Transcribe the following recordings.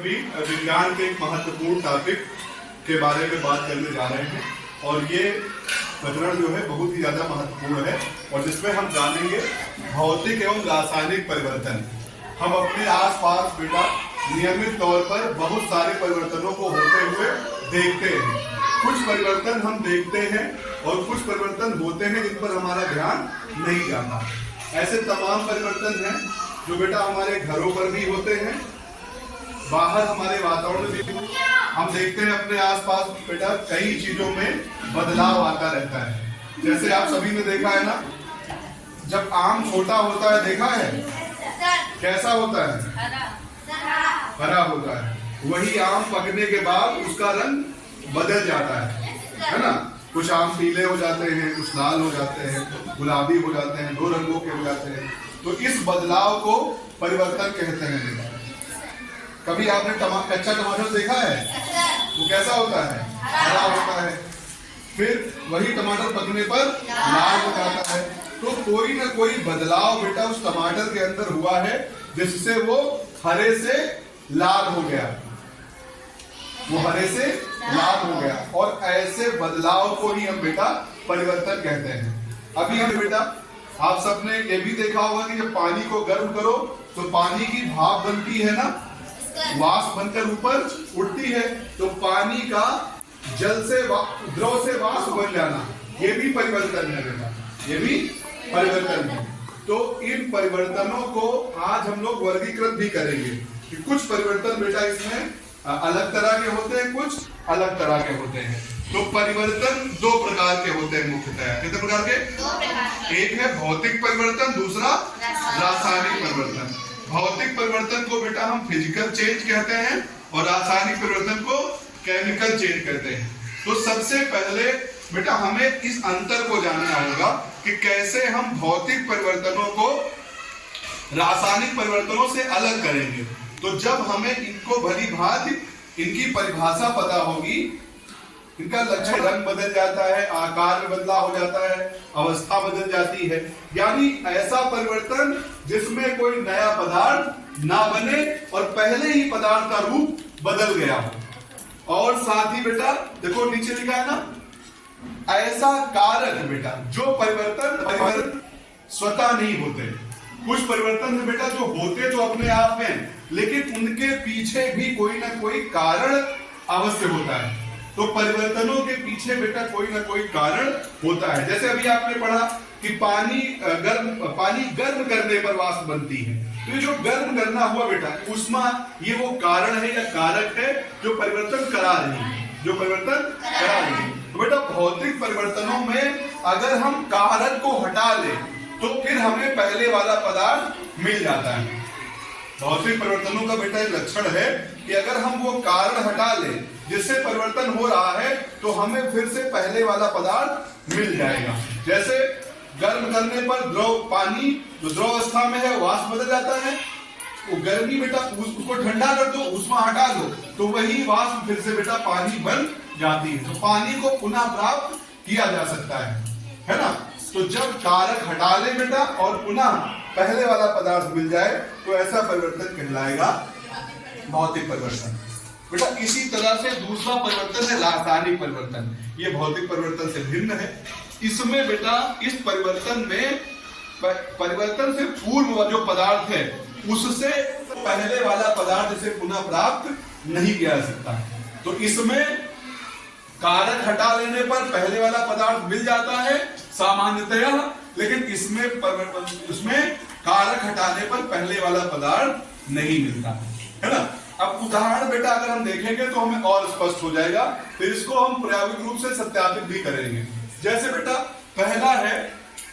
भी विज्ञान के एक महत्वपूर्ण टॉपिक के बारे में बात करने जा रहे हैं और ये प्रकरण जो है बहुत ही ज्यादा महत्वपूर्ण है और जिसमें हम जानेंगे भौतिक एवं रासायनिक परिवर्तन। हम अपने आसपास बेटा नियमित तौर पर बहुत सारे परिवर्तनों को होते हुए देखते हैं। कुछ परिवर्तन हम देखते हैं और कुछ परिवर्तन होते हैं जिन पर हमारा ध्यान नहीं जाता। ऐसे तमाम परिवर्तन हैं जो बेटा हमारे घरों पर भी होते हैं, बाहर हमारे वातावरण में भी हम देखते हैं। अपने आसपास बेटा कई चीजों में बदलाव आता रहता है। जैसे आप सभी ने देखा है ना, जब आम छोटा होता है देखा है कैसा होता है, हरा होता है। वही आम पकने के बाद उसका रंग बदल जाता है ना। कुछ आम पीले हो जाते हैं, कुछ लाल हो जाते हैं, गुलाबी हो जाते हैं, दो रंगों के हो जाते हैं। तो इस बदलाव को परिवर्तन कहते हैं। कभी आपने कच्चा टमाटर देखा है? वो कैसा होता है? हरा होता है। फिर वही टमाटर पकने पर लाल हो जाता है। तो कोई ना कोई बदलाव बेटा उस टमाटर के अंदर हुआ है जिससे वो हरे से लाल हो गया, वो हरे से लाल हो गया। और ऐसे बदलाव को ही हम बेटा परिवर्तन कहते हैं। अभी हम बेटा आप सबने ये भी देखा होगा कि जब पानी को गर्म करो तो पानी की भाप बनती है ना, वाष्प बनकर ऊपर उठती है। तो पानी का जल से द्रव से वाष्प बन जाना, ये भी परिवर्तन है बेटा, ये भी परिवर्तन है। तो इन परिवर्तनों को आज हम लोग वर्गीकृत भी करेंगे कि कुछ परिवर्तन बेटा इसमें अलग तरह के होते हैं, कुछ अलग तरह के होते हैं। तो परिवर्तन दो प्रकार के होते हैं मुख्यतः। कितने प्रकार के? दो प्रकार। एक है भौतिक परिवर्तन, दूसरा रासायनिक परिवर्तन। भौतिक परिवर्तन को बेटा हम फिजिकल चेंज कहते हैं और रासायनिक परिवर्तन को केमिकल चेंज कहते हैं। तो सबसे पहले बेटा हमें इस अंतर को जानना होगा कि कैसे हम भौतिक परिवर्तनों को रासायनिक परिवर्तनों से अलग करेंगे। तो जब हमें इनको भली भांति इनकी परिभाषा पता होगी, इनका लक्षण, रंग बदल जाता है, आकार में बदलाव हो जाता है, अवस्था बदल जाती है, यानी ऐसा परिवर्तन जिसमें कोई नया पदार्थ ना बने और पहले ही पदार्थ का रूप बदल गया हो। और साथ ही बेटा देखो नीचे लिखा है ना, ऐसा कारक बेटा जो परिवर्तन स्वतः नहीं होते। कुछ परिवर्तन है बेटा जो होते तो अपने आप में, लेकिन उनके पीछे भी कोई ना कोई कारण अवश्य होता है। तो परिवर्तनों के पीछे बेटा कोई ना कोई कारण होता है। जैसे अभी आपने पढ़ा कि पानी गर्म करने पर वाष्प बनती है। तो ये जो गर्म करना हुआ बेटा ऊष्मा, ये वो कारण है या कारक है जो परिवर्तन करा रही है, जो परिवर्तन करा रही है। तो बेटा भौतिक परिवर्तनों में अगर हम कारक को हटा लें तो फिर हमें पहले वाला पदार्थ मिल जाता है। भौतिक परिवर्तनों का बेटा एक लक्षण है कि अगर हम वो कारण हटा लें जिससे परिवर्तन हो रहा है तो हमें फिर से पहले वाला पदार्थ मिल जाएगा। जैसे गर्म करने पर द्रव पानी जो द्रव अवस्था में है वाष्प बदल जाता है। वो गर्मी बेटा उसको ठंडा कर दो, ऊष्मा हटा दो तो वही वाष्प फिर से बेटा पानी बन जाती है। तो पानी को पुनः प्राप्त किया जा सकता है ना। तो जब कारक हटा ले बेटा और पुनः पहले वाला पदार्थ मिल जाए तो ऐसा परिवर्तन कहलाएगा भौतिक परिवर्तन। बेटा इसी तरह से दूसरा परिवर्तन है रासायनिक परिवर्तन। ये भौतिक परिवर्तन से भिन्न है। इसमें बेटा इस परिवर्तन में परिवर्तन से पूर्व जो पदार्थ है उससे पहले वाला पदार्थ इसे पुनः प्राप्त नहीं किया जा सकता। तो इसमें कारक हटा लेने पर पहले वाला पदार्थ मिल जाता है सामान्यतया, लेकिन इसमें कारक हटाने पर पहले वाला पदार्थ नहीं मिलता है ना। अब उदाहरण बेटा अगर हम देखेंगे तो हमें और स्पष्ट हो जाएगा, फिर इसको हम प्रायोगिक रूप से सत्यापित भी करेंगे। जैसे बेटा पहला है,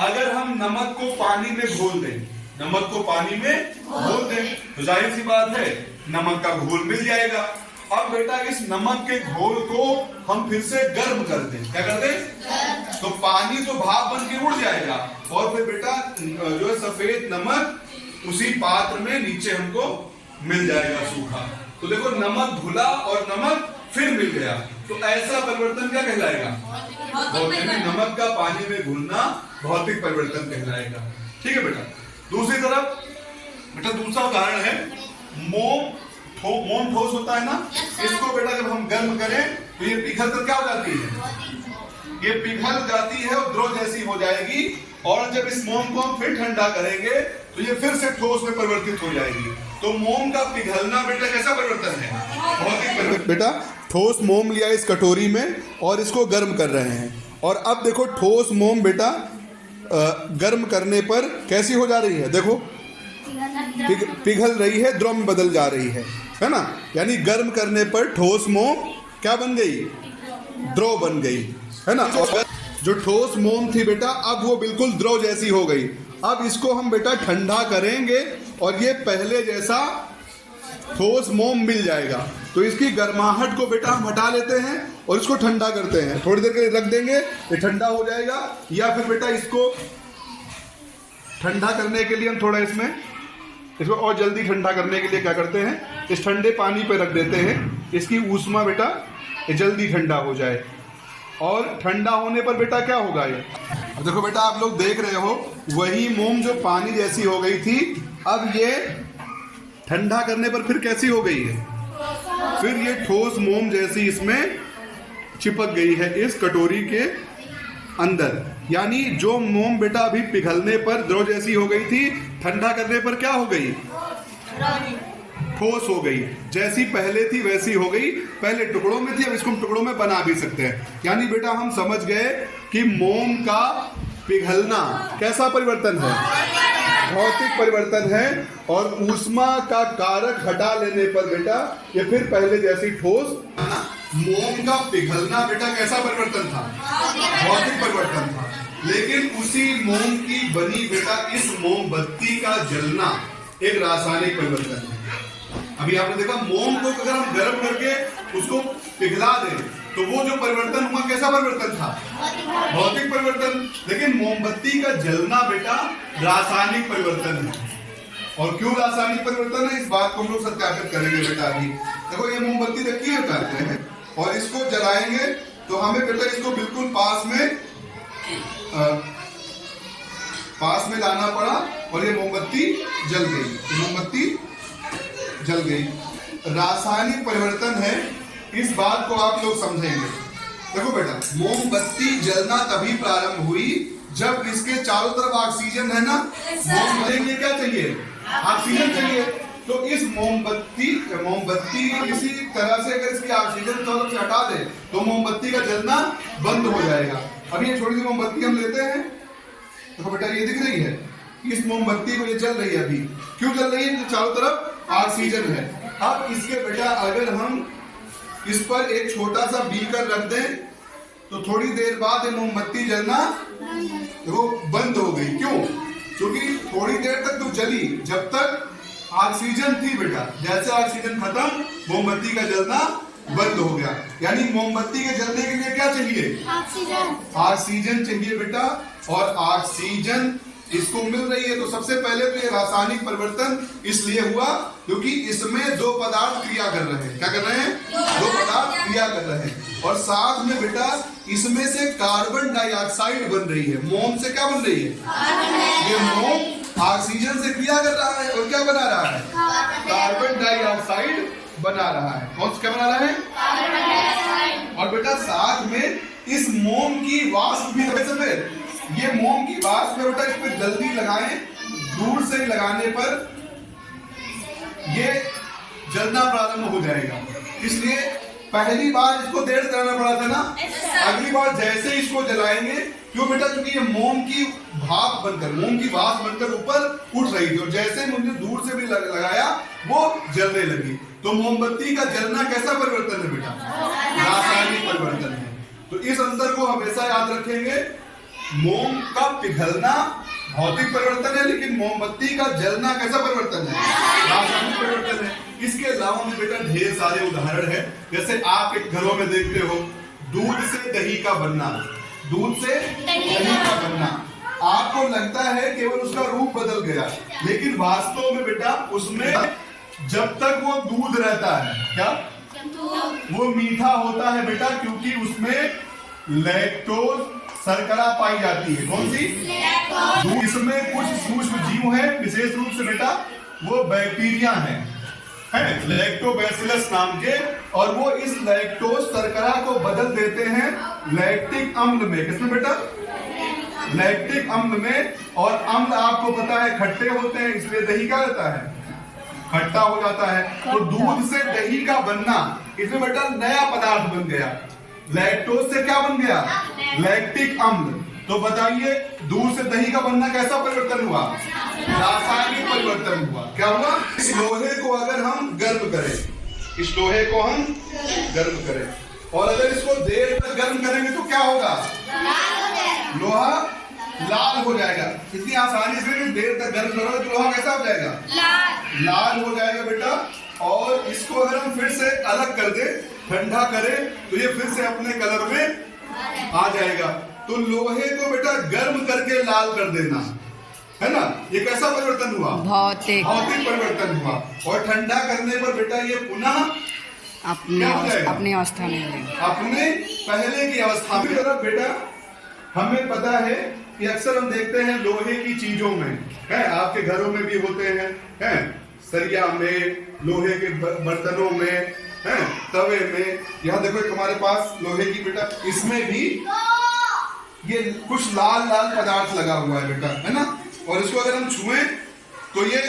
अगर हम नमक को पानी में घोल दें, नमक को पानी में घोल दें तो जाहिर सी बात है नमक का घोल मिल जाएगा। अब बेटा इस नमक के घोल को हम फिर से गर्म कर दें, क्या कर दें? तो पानी तो भाप बन के उड़ जाएगा और फिर बेटा जो है सफेद नमक उसी पात्र में नीचे हमको मिल जाएगा सूखा। तो देखो नमक घुला और नमक फिर मिल गया। तो ऐसा परिवर्तन क्या कहलाएगा? भौतिक। नमक का पानी में घुलना भौतिक परिवर्तन कहलाएगा। ठीक है बेटा। दूसरी तरफ बेटा दूसरा उदाहरण है, मोम मोम ठोस होता है ना, इसको बेटा जब हम गर्म करें तो ये पिघल कर क्या हो जाती है, ये पिघल जाती है और द्रव जैसी हो जाएगी। और जब इस मोम को हम फिर ठंडा करेंगे तो ये फिर से ठोस में परिवर्तित हो जाएगी। तो मोम का पिघलना बेटा कैसा परिवर्तन है, भौतिक परिवर्तन। बेटा ठोस मोम लिया इस कटोरी में और इसको गर्म कर रहे हैं, और अब देखो ठोस मोम बेटा गर्म करने पर कैसी हो जा रही है, देखो पिघल रही है, द्रव में बदल जा रही है ना। यानी गर्म करने पर ठोस मोम क्या बन गई, द्रव बन गई, है ना। और जो ठोस मोम थी बेटा अब वो बिल्कुल द्रव जैसी हो गई। अब इसको हम बेटा ठंडा करेंगे और ये पहले जैसा ठोस मोम मिल जाएगा। तो इसकी गर्माहट को बेटा हम हटा लेते हैं और इसको ठंडा करते हैं, थोड़ी देर के लिए रख देंगे, ये ठंडा हो जाएगा। या फिर बेटा इसको ठंडा करने के लिए हम थोड़ा इसको और जल्दी ठंडा करने के लिए क्या करते हैं, इस ठंडे पानी पे रख देते हैं, इसकी ऊष्मा बेटा ये जल्दी ठंडा हो जाए। और ठंडा होने पर बेटा क्या होगा, ये अब देखो बेटा आप लोग देख रहे हो वही मोम जो पानी जैसी हो गई थी अब ये ठंडा करने पर फिर कैसी हो गई है, फिर ये ठोस मोम जैसी इसमें चिपक गई है इस कटोरी के अंदर। यानी जो मोम बेटा अभी पिघलने पर द्रव जैसी हो गई थी, ठंडा करने पर क्या हो गई, ठोस हो गई। जैसी पहले थी वैसी हो गई, पहले टुकड़ों में थी अब इसको हम टुकड़ों में बना भी सकते हैं। यानी बेटा हम समझ गए कि मोम का पिघलना कैसा परिवर्तन है, भौतिक परिवर्तन है। और ऊष्मा का कारक हटा लेने पर बेटा ये फिर पहले जैसी ठोस। मोम का पिघलना बेटा कैसा परिवर्तन था, भौतिक परिवर्तन था। लेकिन उसी मोम की बनी बेटा इस मोमबत्ती का जलना एक रासायनिक परिवर्तन है। अभी आपने देखा मोम को अगर हम गर्म करके उसको पिघला दें तो वो जो परिवर्तन हुआ कैसा परिवर्तन था, भौतिक परिवर्तन। लेकिन मोमबत्ती का जलना बेटा रासायनिक परिवर्तन है। और क्यों रासायनिक परिवर्तन है इस बात को हम लोग सत्यापित करेंगे बेटा। अभी देखो ये मोमबत्ती रखी है करते हैं और इसको जलाएंगे तो हमें बेटा इसको बिल्कुल पास में लाना पड़ा और ये मोमबत्ती जल गई, मोमबत्ती जल गई। रासायनिक परिवर्तन है, इस बात को आप लोग समझेंगे। देखो बेटा मोमबत्ती जलना तभी प्रारंभ हुई जब इसके चारों तरफ ऑक्सीजन है ना, मोमबत्ती के क्या चाहिए, ऑक्सीजन चाहिए। तो इस मोमबत्ती किसी तरह से अगर इसकी ऑक्सीजन चारों से हटा दे तो मोमबत्ती का जलना बंद हो जाएगा। अभी ये छोटी सी मोमबत्ती हम लेते हैं, देखो बेटा ये दिख रही है, इस मोमबत्ती को ये जल रही है। अभी क्यों जल रही है, तो चारों तरफ ऑक्सीजन है। अब इसके बेटा अगर हम इस पर एक छोटा सा बीकर रख दें तो थोड़ी देर बाद ये मोमबत्ती जलना वो बंद हो गई। क्यों, क्योंकि थोड़ी देर तक तो जली जब तक ऑक्सीजन थी बेटा, जैसे ऑक्सीजन खत्म मोमबत्ती का जलना बंद हो गया। यानी मोमबत्ती के जलने के लिए क्या चाहिए, ऑक्सीजन चाहिए बेटा। और ऑक्सीजन इसको मिल रही है। तो सबसे पहले तो ये रासायनिक परिवर्तन इसलिए हुआ क्योंकि इसमें दो पदार्थ क्रिया कर रहे हैं। क्या कर रहे हैं, दो पदार्थ क्रिया कर रहे हैं। और साथ में बेटा इसमें से कार्बन डाइऑक्साइड बन रही है। मोम से क्या बन रही है, ये मोम ऑक्सीजन से क्रिया कर रहा है और क्या बना रहा है, कार्बन डाइऑक्साइड बना रहा है। कौन सा क्या बना रहा है, और बेटा साथ में इस मोम की वाष्प भी सफेद, ये मोम की वाष्प बेटा इस पर जल्दी लगाएं, दूर से लगाने पर ये जलना प्रारंभ हो जाएगा। इसलिए पहली बार इसको देर कराना पड़ा था ना, अगली बार जैसे इसको जलाएंगे, क्यों बेटा, क्योंकि ये मोम की भाप बनकर, मोम की वाष्प बनकर ऊपर उठ रही थी और जैसे मुझे दूर से भी लगाया वो जलने लगी। तो मोमबत्ती का जलना कैसा परिवर्तन है बेटा, रासायनिक परिवर्तन है। तो इस अंतर को हमेशा याद रखेंगे। मोम का पिघलना भौतिक परिवर्तन है, लेकिन मोमबत्ती का जलना कैसा परिवर्तन है, रासायनिक परिवर्तन है। इसके अलावा भी बेटा ढेर सारे उदाहरण है। जैसे आप एक घरों में देखते हो दूध से दही का बनना, दूध से दही का बनना, आपको लगता है केवल उसका रूप बदल गया, लेकिन वास्तव में बेटा उसमें जब तक वो दूध रहता है, क्या वो मीठा होता है बेटा, क्योंकि उसमें लैक्टोज शर्करा पाई जाती है। कौन सी, इसमें कुछ सूक्ष्म जीव है, विशेष रूप से बेटा वो बैक्टीरिया है। हैं लैक्टोबैसिलस नाम के, और वो इस लैक्टोज शर्करा को बदल देते हैं लैक्टिक अम्ल में। किसमें बेटा? लैक्टिक अम्ल में। और अम्ल आपको पता है खट्टे होते हैं, इसलिए दही क्या रहता है? खट्टा हो जाता है। तो दूध से दही का बनना, इसमें बेटा नया पदार्थ बन गया। लैक्टोज से क्या बन गया? लैक्टिक अम्ल। तो बताइए दूध से दही का बनना कैसा परिवर्तन हुआ? रासायनिक परिवर्तन हुआ। क्या हुआ? इस लोहे को अगर हम गर्म करें, इस लोहे को हम गर्म करें, और अगर इसको देर तक गर्म करेंगे तो क्या होगा? लोहा लाल हो जाएगा। इतनी आसानी से देर तक गर्म करोगे तो लोहा कैसा हो जाएगा? लाल हो जाएगा बेटा। और इसको अगर हम फिर से अलग कर दे, ठंडा करें, तो ये फिर से अपने कलर में आ जाएगा। तो लोहे को बेटा गर्म करके लाल कर देना, है ना, ये कैसा परिवर्तन हुआ? भौतिक परिवर्तन हुआ। और ठंडा करने पर बेटा ये पुनः अपनी अवस्था में, अपने पहले की अवस्था में। तरफ बेटा हमें पता है कि अक्सर हम देखते हैं लोहे की चीजों में, है आपके घरों में भी होते हैं, सरिया में, लोहे के बर्तनों में, है तवे में। यहाँ देखो हमारे पास लोहे की बेटा, इसमें भी ये कुछ लाल लाल पदार्थ लगा हुआ है बेटा, है ना। और इसको अगर हम छुएं तो ये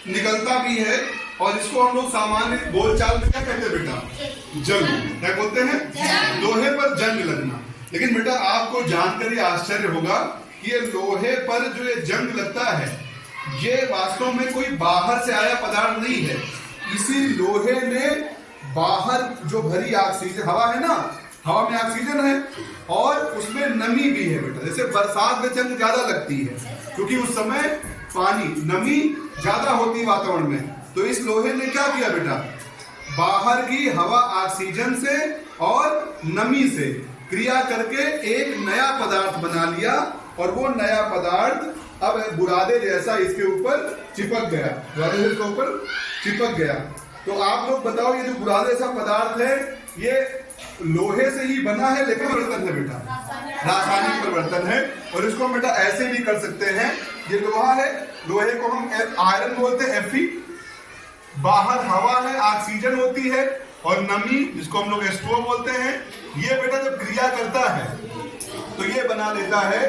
निकलता भी है, और इसको हम लोग सामान्य बोलचाल में क्या कहते हैं बेटा? जंग। क्या बोलते हैं? लोहे पर जंग लगना। लेकिन बेटा आपको जानकर ये आश्चर्य होगा कि ये लोहे पर जो ये जंग लगता है, ये वास्तव में कोई बाहर से आया पदार्थ नहीं है। इसी लोहे ने बाहर जो भरी ऑक्सीजन, हवा है ना, हवा में ऑक्सीजन है और उसमें नमी भी है बेटा। जैसे बरसात में जंग ज्यादा लगती है क्योंकि उस समय पानी, नमी ज्यादा होती है वातावरण में। तो इस लोहे ने क्या किया बेटा? बाहर की हवा ऑक्सीजन से और नमी से क्रिया करके एक नया पदार्थ बना लिया, और वो नया पदार्थ अब बुरादे जैसा इसके ऊपर चिपक गया, बुरादे के ऊपर चिपक गया। तो आप लोग बताओ, ये जो बुरादे जैसा पदार्थ है ये लोहे से ही बना है, लेकिन परिवर्तन है बेटा, रासायनिक परिवर्तन है। और इसको हम बेटा ऐसे भी कर सकते हैं, ये लोहा है, लोहे को हम आयरन बोलते हैं, Fe। बाहर हवा है, ऑक्सीजन होती है, और नमी जिसको हम लोग H2O बोलते हैं, ये बेटा जब क्रिया करता है तो ये बना देता है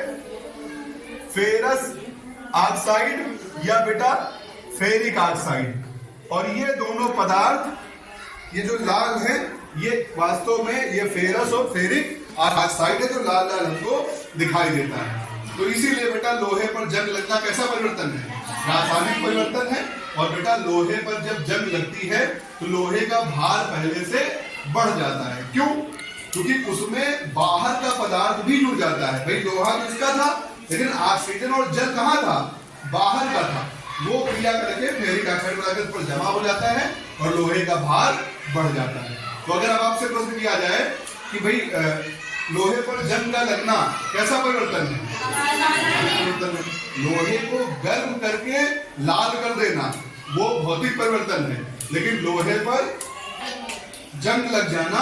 फेरस ऑक्साइड या बेटा फेरिक ऑक्साइड। और ये दोनों पदार्थ, ये जो लाल है, ये वास्तव में ये फेरस और फेरिक ऑक्साइड है जो लाल लाल हमको दिखाई देता है। तो इसीलिए बेटा लोहे पर जंग लगना कैसा परिवर्तन है? रासायनिक परिवर्तन है। और बेटा लोहे पर जब जंग लगती है तो लोहे का भार पहले से बढ़ जाता है। क्यों? क्योंकि उसमें बाहर का पदार्थ भी जुड़ जाता है। भाई लोहा तो इसका था, लेकिन ऑक्सीजन और जल कहाँ था? बाहर का था। वो क्रिया करके फेरिक ऑक्साइड पर जमा हो जाता है और लोहे का भार बढ़ जाता है। तो अगर अब आपसे प्रश्न किया जाए कि भाई लोहे पर जंग का लगना कैसा परिवर्तन है? परिवर्तन है। लोहे को गर्म करके लाल कर देना वो भौतिक परिवर्तन है, लेकिन लोहे पर जंग लग जाना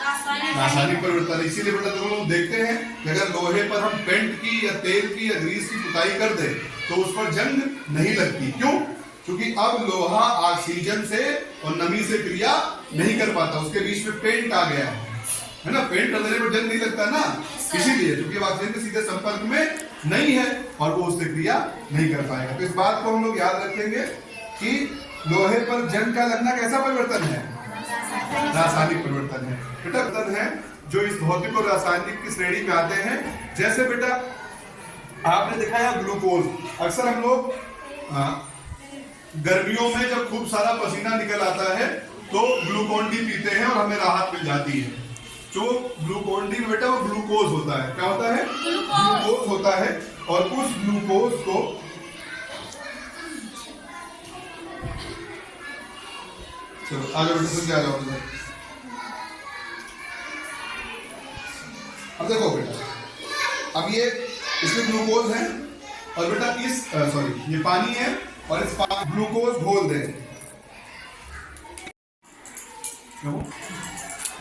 रासायनिक परिवर्तन है। इसीलिए बेटा तुम लोग देखते हैं कि अगर लोहे पर हम पेंट की या तेल की या ग्रीस की पुताई कर दे तो उस पर जंग नहीं लगती। क्यों? क्योंकि अब लोहा ऑक्सीजन से और नमी से क्रिया नहीं कर पाता, उसके बीच में पेंट आ गया है ना। पेंट कर देने पर जंग नहीं लगता ना, इसीलिए क्योंकि ऑक्सीजन के सीधे संपर्क में नहीं है और वो उससे क्रिया नहीं कर पाएगा। तो इस बात को हम लोग याद रखेंगे कि लोहे पर जंग का लगना कैसा परिवर्तन है? रासायनिक परिवर्तन है। बेटा परिवर्तन है जो इस भौतिक और रासायनिक की श्रेणी में आते हैं। जैसे बेटा आपने देखा है ग्लूकोज, अक्सर हम लोग गर्मियों में जब खूब सारा पसीना निकल आता है तो ग्लूकोन डी पीते हैं और हमें राहत मिल जाती है। जो ग्लूकोन डी बेटा वो ग्लूकोज होता है। क्या होता है? ग्लूकोज होता है। और उस ग्लूकोज को चलो आगे बेटा, आ जाओ। अब देखो बेटा, अब ये इसमें ग्लूकोज है और बेटा इस सॉरी ये पानी है और इस ग्लूकोज घोल दें।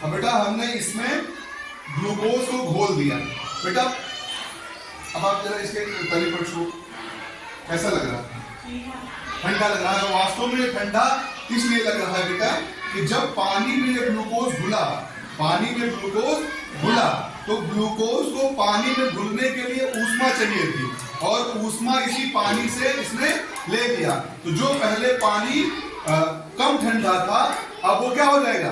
अब बेटा हमने इसमें ग्लूकोज को घोल दिया। बेटा अब आप जरा इसके तली पर छू, कैसा लग रहा है? ठंडा लग रहा है। तो वास्तव में ये ठंडा इसलिए लग रहा है बेटा कि जब पानी में ये ग्लूकोज घुला, पानी में ग्लूकोज घुला, तो ग्लूकोज को पानी में घुलने के लिए ऊष्मा चाहिए थी और ऊष्मा इसी पानी से इसने ले लिया। तो जो पहले पानी कम ठंडा था, अब वो क्या हो जाएगा,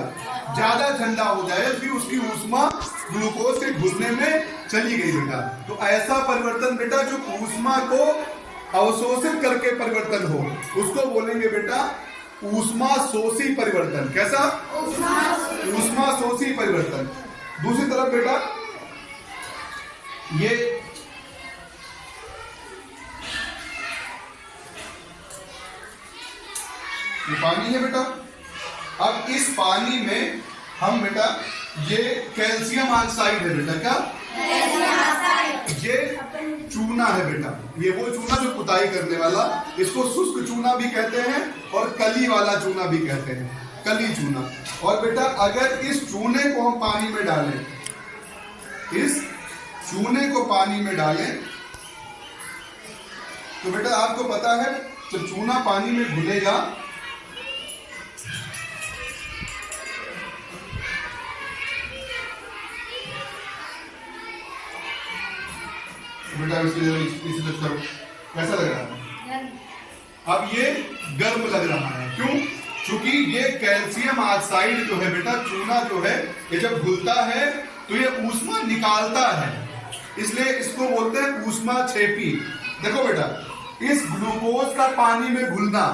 ज्यादा ठंडा हो जाएगा, फिर उसकी ऊष्मा ग्लूकोज के घुलने में चली गई बेटा। तो ऐसा परिवर्तन बेटा जो ऊष्मा को अवशोषित करके परिवर्तन हो, उसको बोलेंगे बेटा ऊष्मा शोषी परिवर्तन। कैसा? ऊष्मा शोषी परिवर्तन। दूसरी तरफ बेटा ये पानी है बेटा। अब इस पानी में हम बेटा ये कैल्शियम ऑक्साइड है बेटा। क्या? ये चूना है बेटा। ये वो चूना जो पुताई करने वाला, इसको शुष्क चूना भी कहते हैं और कली वाला चूना भी कहते हैं, कली चूना। और बेटा अगर इस चूने को हम पानी में डालें, इस चूने को पानी में डालें, तो बेटा आपको पता है जब चूना पानी में घुलेगा बेटा इसी तरह करो, कैसा लग रहा है? अब ये गर्म लग रहा है। क्यों? क्योंकि ये कैल्शियम ऑक्साइड जो है बेटा, चूना जो है, ये जब घुलता है तो ये ऊष्मा निकालता है, इसलिए इसको बोलते हैं ऊष्मा छेपी। देखो बेटा इस ग्लूकोज का पानी में घुलना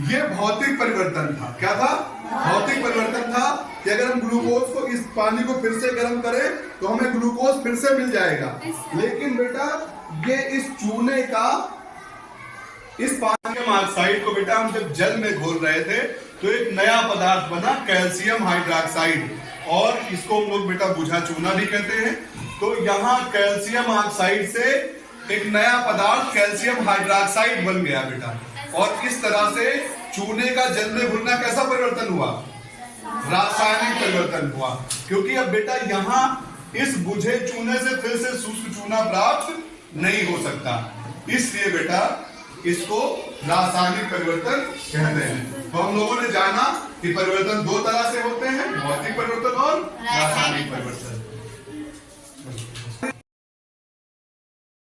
ये भौतिक परिवर्तन था। क्या था? भौतिक परिवर्तन था कि अगर हम ग्लूकोज को, इस पानी को फिर से गर्म करें तो हमें ग्लूकोज फिर से मिल जाएगा। लेकिन बेटा ये इस चूने का, इस कैल्शियम ऑक्साइड को बेटा हम जब जल में घोल रहे थे तो एक नया पदार्थ बना कैल्शियम हाइड्रोक्साइड, और इसको हम लोग बेटा बुझा चूना भी कहते हैं। तो यहाँ कैल्शियम ऑक्साइड से एक नया पदार्थ कैल्शियम हाइड्रोक्साइड बन गया बेटा। और इस तरह से चूने का जल में घुलना कैसा परिवर्तन हुआ? रासायनिक परिवर्तन हुआ। क्योंकि अब बेटा यहाँ इस बुझे चूने से फिर से शुष्क चूना प्राप्त नहीं हो सकता, इसलिए बेटा इसको रासायनिक परिवर्तन कहते हैं। तो हम लोगों ने जाना कि परिवर्तन दो तरह से होते हैं, भौतिक परिवर्तन और रासायनिक परिवर्तन।